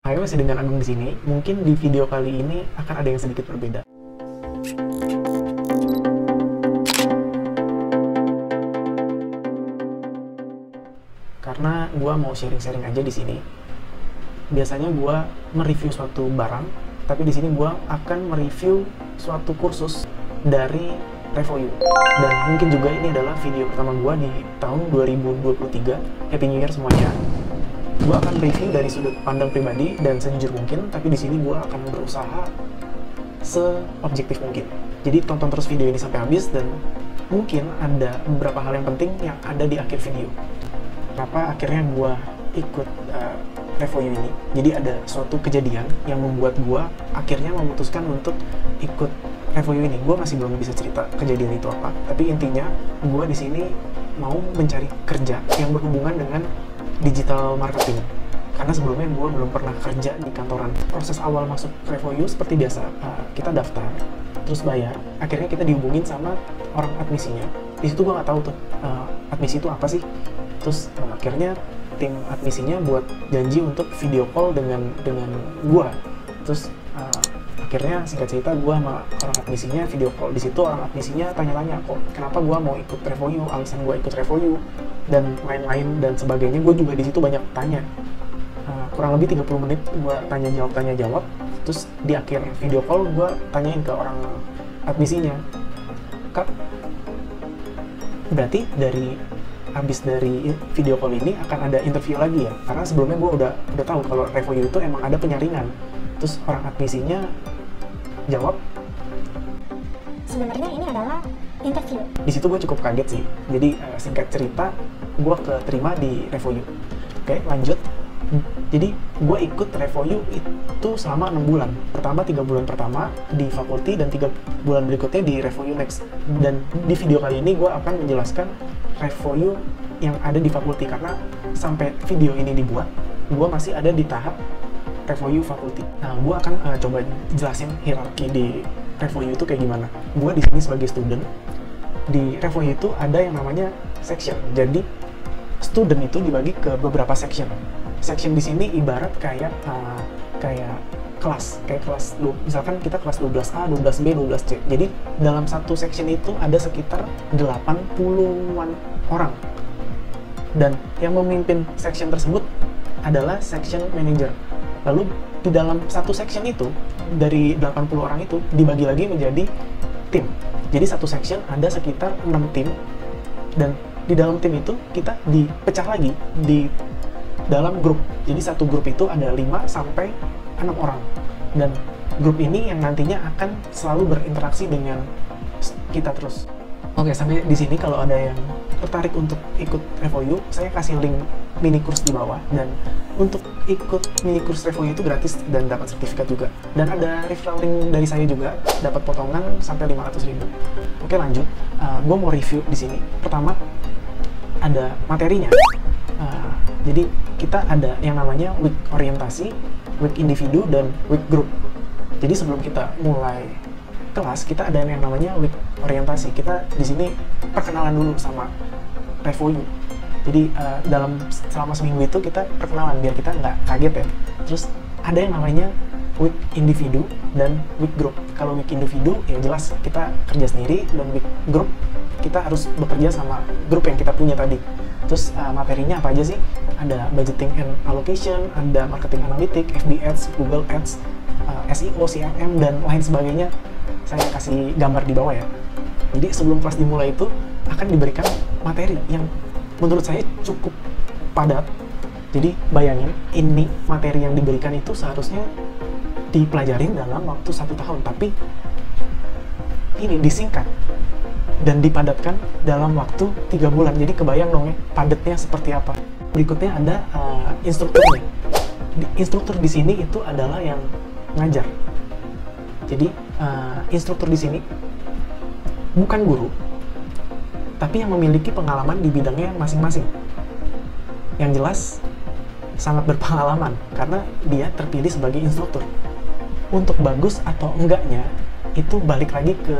Ayo masih dengan Agung di sini. Mungkin di video kali ini akan ada yang sedikit berbeda. Karena gue mau sharing-sharing aja di sini. Biasanya gue mereview suatu barang, tapi di sini gue akan mereview suatu kursus dari Revoyu. Dan mungkin juga ini adalah video pertama gue di tahun 2023. Happy New Year semuanya. Gue akan review dari sudut pandang pribadi dan sejujur mungkin, tapi di sini gue akan berusaha seobjektif mungkin. Jadi tonton terus video ini sampai habis dan mungkin ada beberapa hal yang penting yang ada di akhir video. Kenapa akhirnya gue ikut Revoyu ini? Jadi ada suatu kejadian yang membuat gue akhirnya memutuskan untuk ikut Revoyu ini. Gue masih belum bisa cerita kejadian itu apa, tapi intinya gue di sini mau mencari kerja yang berhubungan dengan digital marketing. Karena sebelumnya gue belum pernah kerja di kantoran. Proses awal masuk Revoyu seperti biasa, kita daftar, terus bayar. Akhirnya kita dihubungin sama orang admisinya. Di situ gue nggak tahu tuh admisi itu apa sih. Terus akhirnya tim admisinya buat janji untuk video call dengan gue. Terus akhirnya singkat cerita gue sama orang admisinya video call. Di situ orang admisinya tanya-tanya kok kenapa gue mau ikut Revoyu, alasan gue ikut Revoyu dan lain-lain dan sebagainya. Gue juga di situ banyak tanya. Kurang lebih 30 menit gue tanya jawab. Terus di akhir video call gue tanyain ke orang admisinya, Kak, berarti habis dari video call ini akan ada interview lagi ya? Karena sebelumnya gue udah tahu kalau Revoyu itu emang ada penyaringan. Terus orang admisinya jawab, sebenarnya ini adalah interview. Di situ gue cukup kaget sih. Jadi singkat cerita, gue keterima di Revoyu. Oke, lanjut. Jadi gue ikut Revoyu itu selama 6 bulan. Pertama 3 bulan pertama di fakulti dan 3 bulan berikutnya di Revoyu Next. Dan di video kali ini gue akan menjelaskan Revoyu yang ada di fakulti, karena sampai video ini dibuat, gue masih ada di tahap Revoyu fakulti. Nah, gue akan coba jelasin hierarki di Revoyu itu kayak gimana. Gue di sini sebagai student. Di Revoyu itu ada yang namanya section. Jadi student itu dibagi ke beberapa section. Section di sini ibarat kayak kelas, misalkan kita kelas 12A, 12B, 12C. Jadi dalam satu section itu ada sekitar 80-an orang. Dan yang memimpin section tersebut adalah section manager. Lalu di dalam satu section itu, dari 80 orang itu dibagi lagi menjadi tim. Jadi satu section ada sekitar 6 tim, dan di dalam tim itu kita dipecah lagi di dalam grup. Jadi satu grup itu ada 5 sampai 6 orang. Dan grup ini yang nantinya akan selalu berinteraksi dengan kita terus. Oke, sampai di sini kalau ada yang tertarik untuk ikut Revoyu, saya kasih link mini kurs di bawah. Dan untuk ikut mini kurs Revoyu itu gratis dan dapat sertifikat juga. Dan ada referral link dari saya juga, dapat potongan sampai 500.000. Oke, lanjut. Gue mau review di sini. Pertama, ada materinya. Jadi kita ada yang namanya week orientasi, week individu, dan week group. Jadi sebelum kita mulai kelas, kita ada yang namanya week orientasi. Kita di sini perkenalan dulu sama Revoyu. Jadi selama seminggu itu kita perkenalan biar kita nggak kaget ya. Terus ada yang namanya week individu dan week group. Kalau week individu ya jelas kita kerja sendiri, dan week group kita harus bekerja sama grup yang kita punya tadi. Terus materinya apa aja sih? Ada budgeting and allocation, ada marketing analytics, FB Ads, Google Ads, SEO, CRM, dan lain sebagainya. Saya kasih gambar di bawah ya. Jadi sebelum kelas dimulai itu akan diberikan materi yang menurut saya cukup padat. Jadi bayangin, ini materi yang diberikan itu seharusnya dipelajarin dalam waktu 1 tahun, tapi ini disingkat dan dipadatkan dalam waktu 3 bulan. Jadi kebayang dong ya padatnya seperti apa. Berikutnya ada instrukturnya. Instruktur di sini itu adalah yang ngajar. Jadi instruktur di sini bukan guru, tapi yang memiliki pengalaman di bidangnya masing-masing. Yang jelas sangat berpengalaman karena dia terpilih sebagai instruktur. Untuk bagus atau enggaknya itu balik lagi ke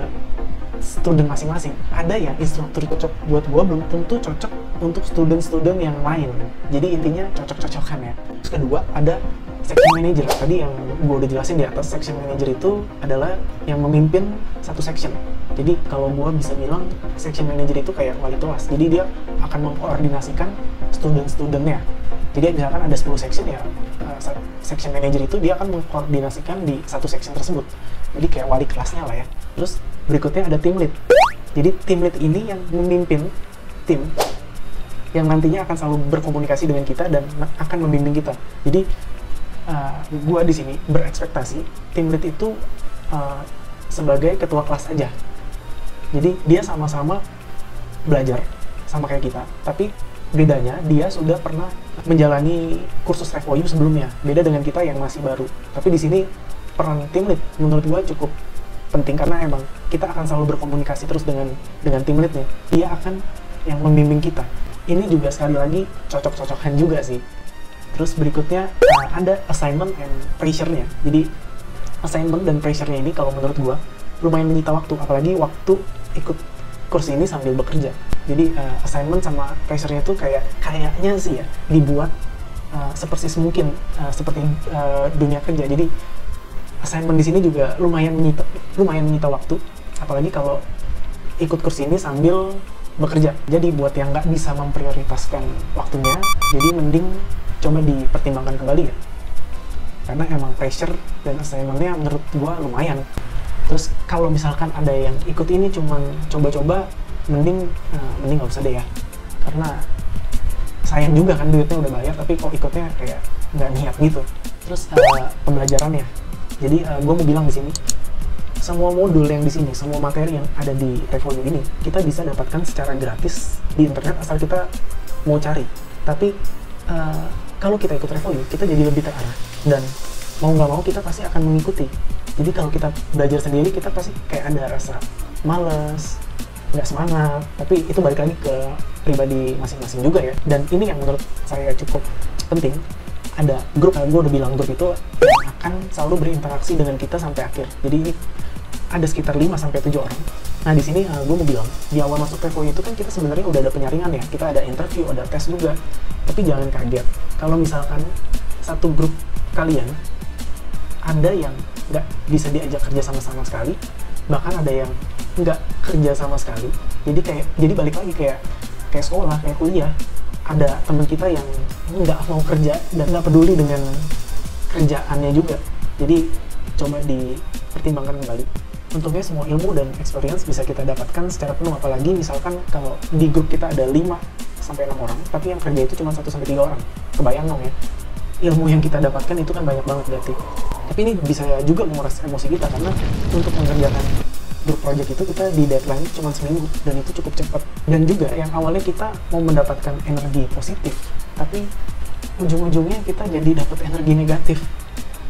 student masing-masing. Ada yang instruktur cocok buat gua, belum tentu cocok untuk student-student yang lain. Jadi intinya cocok-cocokan ya. Terus kedua ada section manager. Tadi yang gue udah jelasin di atas, section manager itu adalah yang memimpin satu section. Jadi kalau gue bisa bilang section manager itu kayak wali kelas. Jadi dia akan mengkoordinasikan student-studentnya. Jadi misalkan ada 10 section ya, section manager itu dia akan mengkoordinasikan di satu section tersebut. Jadi kayak wali kelasnya lah ya. Terus berikutnya ada team lead. Jadi team lead ini yang memimpin tim yang nantinya akan selalu berkomunikasi dengan kita dan akan membimbing kita. Jadi gua di sini berekspektasi team lead itu sebagai ketua kelas aja. Jadi dia sama-sama belajar sama kayak kita, tapi bedanya dia sudah pernah menjalani kursus Revoyu sebelumnya. Beda dengan kita yang masih baru. Tapi di sini peran team lead menurut gua cukup penting karena emang kita akan selalu berkomunikasi terus dengan team leadnya. Dia akan yang membimbing kita. Ini juga sekali lagi cocok-cocokan juga sih. Terus berikutnya ada assignment and pressure-nya. Jadi assignment dan pressure-nya ini kalau menurut gua lumayan menyita waktu, apalagi waktu ikut kursi ini sambil bekerja. Jadi assignment sama pressure-nya itu kayaknya sih ya dibuat sepersis mungkin seperti dunia kerja. Jadi assignment di sini juga lumayan menyita waktu, apalagi kalau ikut kursi ini sambil bekerja. Jadi buat yang nggak bisa memprioritaskan waktunya, jadi mending coba dipertimbangkan kembali ya. Karena emang pressure dan assignment-nya menurut gua lumayan. Terus kalau misalkan ada yang ikut ini cuman coba-coba, mending nggak usah deh ya. Karena sayang juga kan duitnya udah bayar, tapi kok ikutnya kayak nggak niat gitu. Terus pembelajarannya. Jadi gua mau bilang di sini, semua modul yang di sini, semua materi yang ada di Revoyu ini, kita bisa dapatkan secara gratis di internet asal kita mau cari. Tapi kalau kita ikut Revoyu, kita jadi lebih terarah dan mau nggak mau kita pasti akan mengikuti. Jadi kalau kita belajar sendiri, kita pasti kayak ada rasa males, nggak semangat. Tapi itu balik lagi ke pribadi masing-masing juga ya. Dan ini yang menurut saya cukup penting. Ada grup, gue udah bilang grup itu yang akan selalu berinteraksi dengan kita sampai akhir. Jadi ini ada sekitar 5-7 orang. Nah di sini gue mau bilang, di awal masuk Revoyu itu kan kita sebenarnya udah ada penyaringan ya. Kita ada interview, ada tes juga. Tapi jangan kaget kalau misalkan satu grup kalian ada yang nggak bisa diajak kerja sama sekali, bahkan ada yang nggak kerja sama sekali. Jadi balik lagi kayak sekolah, kayak kuliah. Ada teman kita yang nggak mau kerja dan nggak peduli dengan kerjaannya juga. Jadi coba dipertimbangkan kembali. Untungnya semua ilmu dan experience bisa kita dapatkan secara penuh, apalagi misalkan kalau di grup kita ada 5-6 orang, tapi yang kerja itu cuma 1-3 orang. Kebayang dong ya, ilmu yang kita dapatkan itu kan banyak banget berarti. Tapi ini bisa juga menguras emosi kita, karena untuk mengerjakan grup project itu kita di deadline cuma seminggu, dan itu cukup cepat. Dan juga yang awalnya kita mau mendapatkan energi positif, tapi ujung-ujungnya kita jadi dapat energi negatif.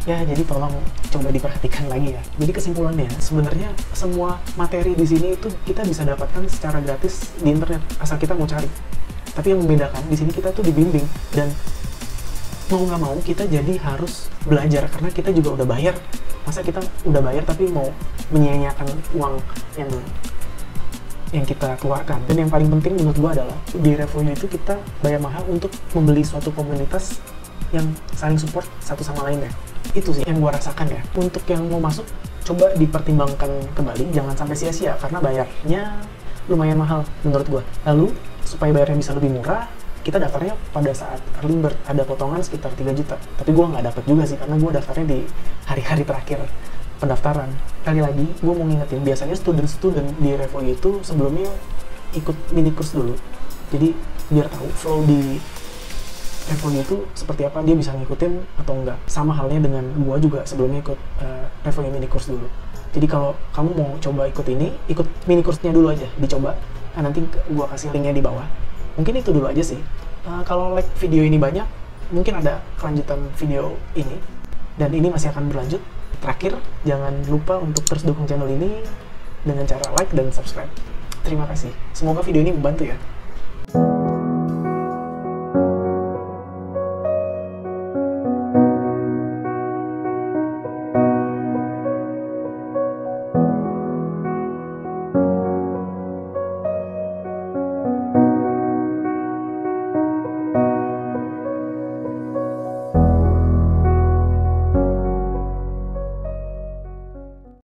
Ya, jadi tolong coba diperhatikan lagi ya. Jadi kesimpulannya, sebenarnya semua materi di sini itu kita bisa dapatkan secara gratis di internet, asal kita mau cari. Tapi yang membedakan di sini kita tuh dibimbing, dan mau nggak mau kita jadi harus belajar karena kita juga udah bayar. Masa kita udah bayar tapi mau menyia-nyiakan uang yang kita keluarkan. Dan yang paling penting menurut gua adalah di Revoyu itu kita bayar mahal untuk membeli suatu komunitas yang saling support satu sama lainnya. Itu sih yang gua rasakan ya. Untuk yang mau masuk, coba dipertimbangkan kembali, jangan sampai sia-sia karena bayarnya lumayan mahal menurut gua. Lalu supaya bayarnya bisa lebih murah, kita daftarnya pada saat early bird, ada potongan sekitar 3 juta. Tapi gue nggak dapet juga sih, karena gue daftarnya di hari-hari terakhir pendaftaran. Kali lagi, gue mau ngingetin, biasanya student-student di Revoyu itu sebelumnya ikut mini course dulu. Jadi biar tahu flow di Revoyu itu seperti apa, dia bisa ngikutin atau enggak. Sama halnya dengan gue juga sebelumnya ikut Revoyu mini course dulu. Jadi kalau kamu mau coba ikut ini, ikut mini course-nya dulu aja, dicoba. Nah, nanti gue kasih linknya di bawah. Mungkin itu dulu aja sih. Kalau like video ini banyak, mungkin ada kelanjutan video ini. Dan ini masih akan berlanjut. Terakhir, jangan lupa untuk terus dukung channel ini dengan cara like dan subscribe. Terima kasih. Semoga video ini membantu ya.